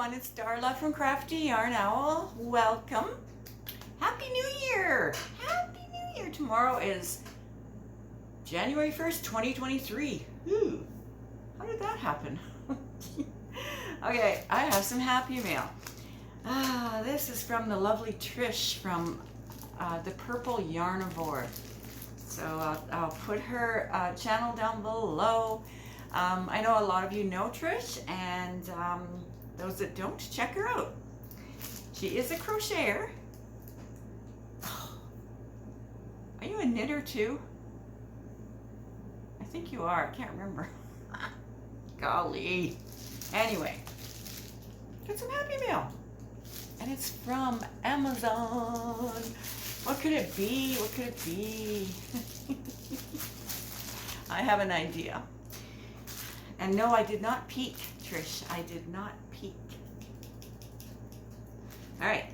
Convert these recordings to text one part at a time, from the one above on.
everyone, it's Darla from crafty.yarn.owl. Welcome. Happy New Year! Happy New Year! Tomorrow is January 1st, 2023. Ooh, how did that happen? Okay, I have some happy mail. This is from the lovely Trish from the Purple Yarnivore. So I'll put her channel down below. I know a lot of you know Trish, and those that don't, check her out. She is a crocheter. Are you a knitter too? I think you are. I can't remember. Golly. Anyway, get some happy mail. And it's from Amazon. What could it be? What could it be? I have an idea. And no, I did not peek, Trish. I did not peek. All right.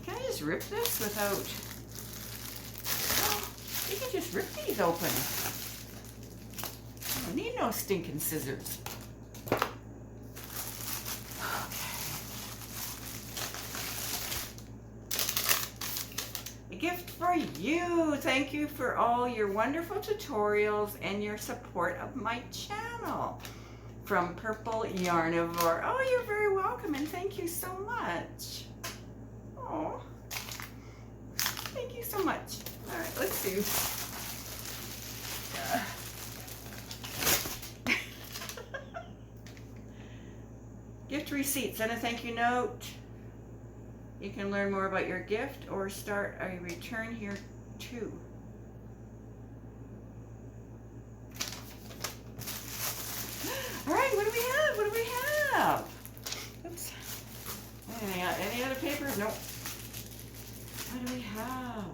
Can I just rip this without... Oh, you can just rip these open. I don't need no stinking scissors. A gift for you. Thank you for all your wonderful tutorials and your support of my channel. From Purple Yarnivore. Oh, you're very welcome, and thank you so much. Oh, thank you so much. All right, let's see. Gift receipt. Send a thank you note. You can learn more about your gift or start a return here too. All right, what do we have? What do we have? Oops. Any other papers? Nope. What do we have?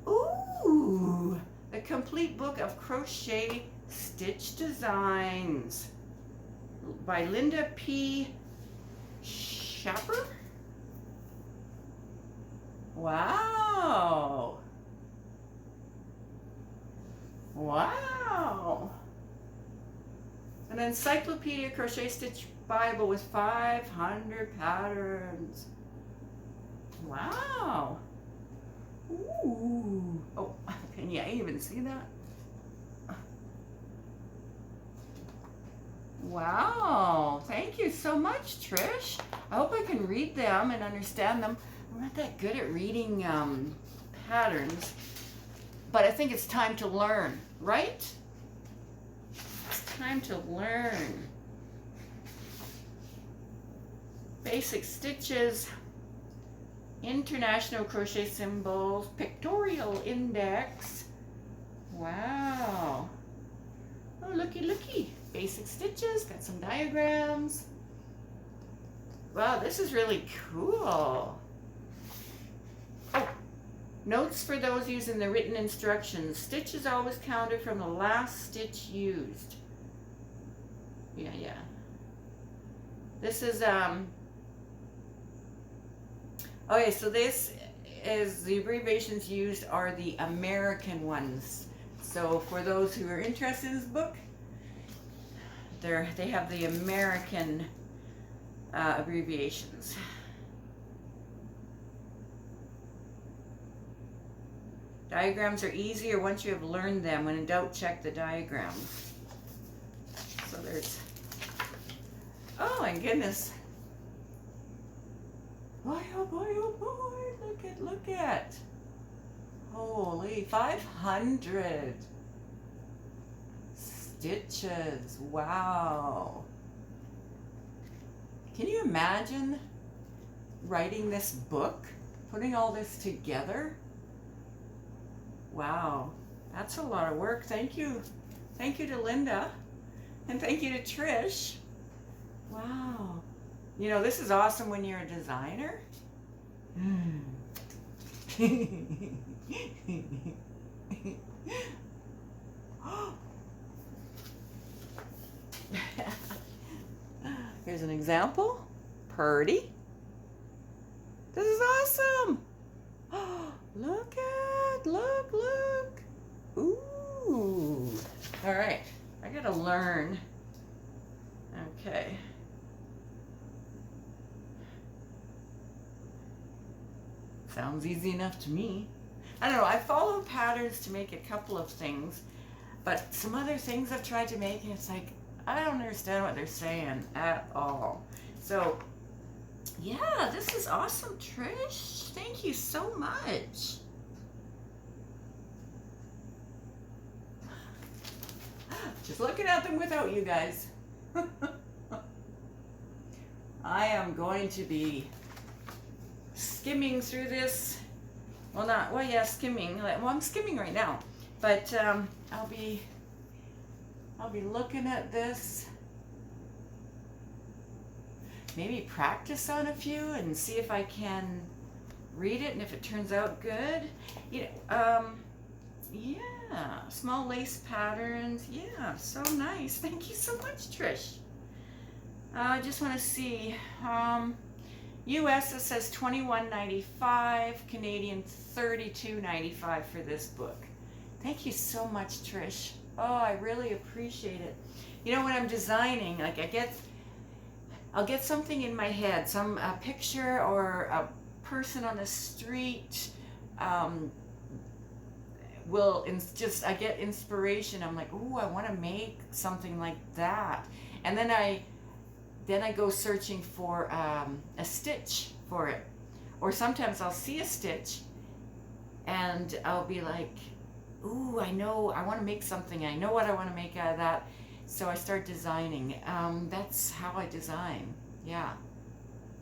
Ooh, the complete book of crochet stitch designs by Linda P. Shapper. Wow. Wow. An encyclopedia crochet stitch Bible with 500 patterns. Wow. Ooh. Oh, can you even see that? Wow. Thank you so much, Trish. I hope I can read them and understand them. I'm not that good at reading patterns, but I think it's time to learn, right? It's time to learn. Basic stitches, international crochet symbols, pictorial index. Wow. Oh, looky, looky. Basic stitches, got some diagrams. Wow, this is really cool. Oh, notes for those using the written instructions. Stitch is always counted from the last stitch used. Yeah. This is, okay, so this is, the abbreviations used are the American ones. So for those who are interested in this book, they have the American abbreviations. Diagrams are easier once you have learned them. When in doubt, check the diagrams. So there's, oh my goodness. Boy, oh boy, oh boy, look at. Holy, 500 stitches, wow. Can you imagine writing this book, putting all this together? Wow, that's a lot of work. Thank you. Thank you to Linda, and thank you to Trish. Wow. You know, this is awesome when you're a designer. Here's an example. Purdy. This is awesome. Look. Ooh. learn. Okay. Sounds easy enough to me. I don't know, I follow patterns to make a couple of things, but some other things I've tried to make and it's like, I don't understand what they're saying at all. So, yeah, this is awesome, Trish. Thank you so much. Just looking at them without you guys. I am going to be skimming through this. Well, yeah, skimming. Well, I'm skimming right now, but I'll be looking at this. Maybe practice on a few and see if I can read it and if it turns out good. You know, yeah, small lace patterns. Yeah, so nice. Thank you so much, Trish. I just want to see. US, it says $21.95, Canadian $32.95 for this book. Thank you so much, Trish. Oh, I really appreciate it. You know, when I'm designing, like I'll get something in my head, a picture or a person on the street. I get inspiration. I'm like, ooh, I want to make something like that, and then I go searching for a stitch for it. Or sometimes I'll see a stitch and I'll be like, ooh, I know, I want to make something. I know what I want to make out of that. So I start designing. That's how I design. Yeah.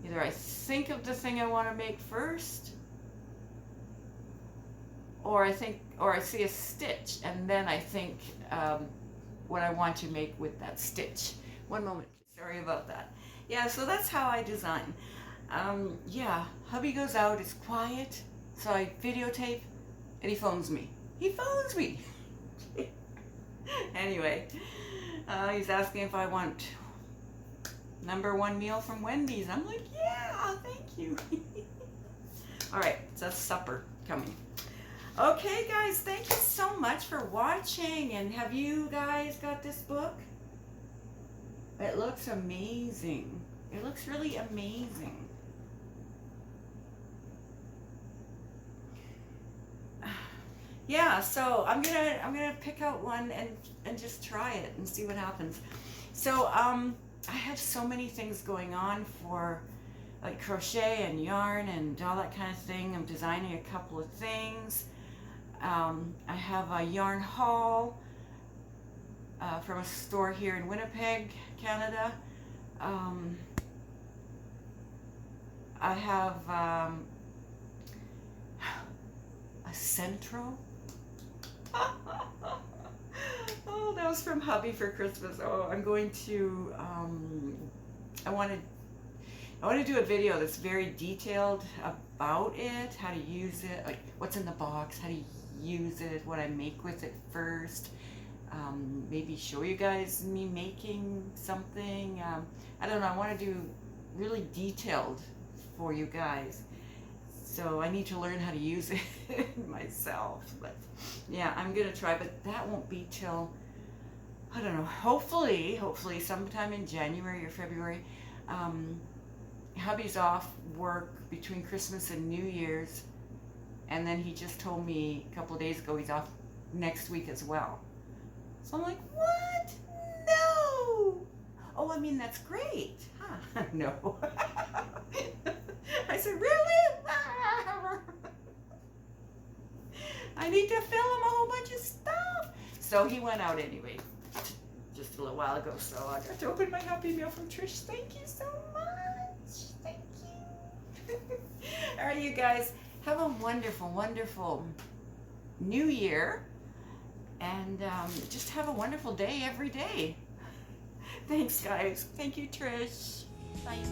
Either I think of the thing I want to make first, or I see a stitch and then I think what I want to make with that stitch. One moment. Sorry about that. Yeah, so that's how I design. Yeah, hubby goes out, it's quiet, so I videotape, and he phones me. Anyway, he's asking if I want #1 meal from Wendy's. I'm like, yeah, thank you. All right, so that's supper coming. Okay, guys, thank you so much for watching, and have you guys got this book? It looks amazing. It looks really amazing. Yeah, so I'm gonna pick out one and just try it and see what happens. So I have so many things going on for like crochet and yarn and all that kind of thing. I'm designing a couple of things. I have a yarn haul from a store here in Winnipeg, Canada. I have a Centro. Oh, that was from hubby for Christmas. Oh, I'm going to, I want to do a video that's very detailed about it, how to use it, like what's in the box, how to use it, what I make with it first. Maybe show you guys me making something. I don't know, I want to do really detailed for you guys. So I need to learn how to use it myself. But yeah, I'm going to try, but that won't be till, I don't know, hopefully sometime in January or February. Hubby's off work between Christmas and New Year's. And then he just told me a couple of days ago he's off next week as well. So I'm like, what? No! Oh, I mean, that's great. Huh? No. I said, really? I need to film him a whole bunch of stuff. So he went out anyway, just a little while ago. So I got to open my happy meal from Trish. Thank you so much. Thank you. All right, you guys, have a wonderful, wonderful New Year. And just have a wonderful day every day. Thanks, guys. Thank you, Trish. Bye.